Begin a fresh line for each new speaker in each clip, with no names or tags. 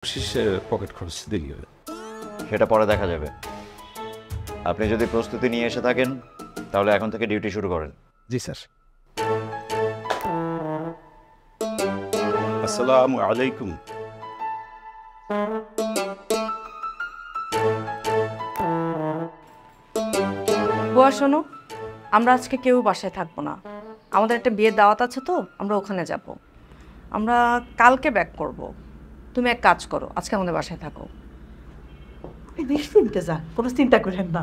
শেষে পকেট খরচ দেরি হবে।
সেটা পরে দেখা যাবে। আপনি যদি প্রস্তুতি নিয়ে এসে থাকেন তাহলে এখন থেকে ডিউটি শুরু করেন।
জি স্যার। আসসালামু আলাইকুম।
বুয়া শোনো, আমরা আজকে কেউ বাসায় থাকবো না। আমাদের একটা বিয়ের দাওয়াত আছে, তো আমরা ওখানে যাব। আমরা কালকে ব্যাক করব। তুমি এক কাজ করো, আজকে আমাদের বাসায় থাকো।
নিশ্চিন্তে যান, কোনো চিন্তা করেন না।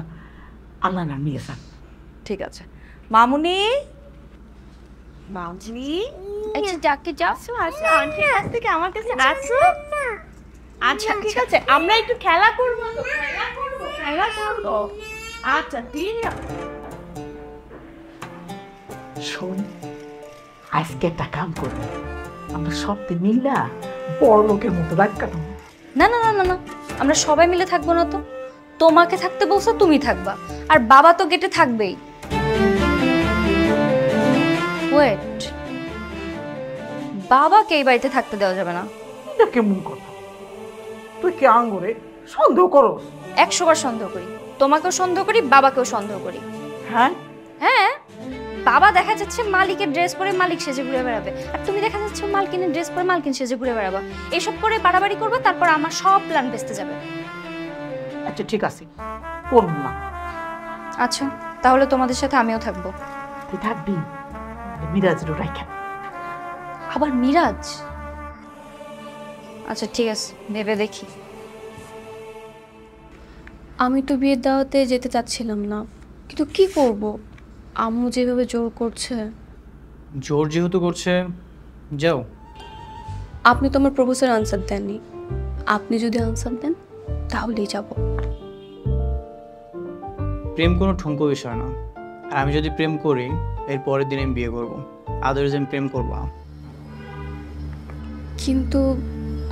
আল্লাহ না নিয়ে যান।
ঠিক আছে। মামুনি,
মামনি আচ্ছা ডাকে যাও আচ্ছা আন্টি কাছ থেকে আমার কাছে আসো। আচ্ছা ঠিক আছে, আমরা একটু খেলা করবো তো, খেলা করবো। আচ্ছা ঠিক আছে।
শোন, আজকে একটা কাম করবো, আমরা সবতে মিল্লা বড় লোকের মতো রাগ কাটাবো।
না না না না না, আমরা সবাই মিলে থাকবো না তো। তোমাকে থাকতে বলছো, তুমি থাকবা, আর বাবা তো গেটে থাকবেই। ওয়েট, বাবাকে এই বাড়িতে থাকতে দেওয়া যাবে না।
এটা কেমন কথা? তুই কি আঙ্গুরে সন্দেহ করো?
100 বার সন্দেহ করি, তোমাকেও সন্দেহ করি, বাবাকেও সন্দেহ করি।
হ্যাঁ
হ্যাঁ, বাবা দেখা যাচ্ছে মালিকের ড্রেস পরে মালিক সেজে ঘুরে বেড়াবে, আর তুমি দেখা যাচ্ছে মালকিনের ড্রেস পরে মালকিন সেজে ঘুরে বেড়াবা। এইসব করে বাড়াবাড়ি করবে, তারপর আমার সব প্ল্যান ভেস্তে যাবে।
আচ্ছা ঠিক আছে, করব না।
আচ্ছা, তাহলে তোমাদের সাথে আমিও থাকবো।
তুই থাকবি, মিরাজেরও রাখা।
আবার মিরাজ? আচ্ছা ঠিক আছে, ভেবে দেখি।
আমি তো বিয়ের দাওয়াতে যেতে চাচ্ছিলাম না, কিন্তু কি করব, আম্মু যেভাবে জোর করছে।
জোর যেহেতু করছে, যাও।
আপনি তো আমার প্রপোজাল আনসার দেননি, আপনি যদি আনসার দেন তাহলেই যাব।
প্রেম কোনো ঠুনকো বিষয় না, আর আমি যদি প্রেম করি এর পরের দিন আমি বিয়ে করব, আদার্স আমি প্রেম করবো না।
কিন্তু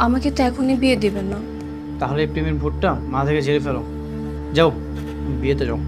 আমাকে তো এখনই বিয়ে দিবেন না।
তাহলে এই প্রেমের ভোটটা মা থেকে ঝেড়ে ফেলো। যাও, বিয়েতে যাও।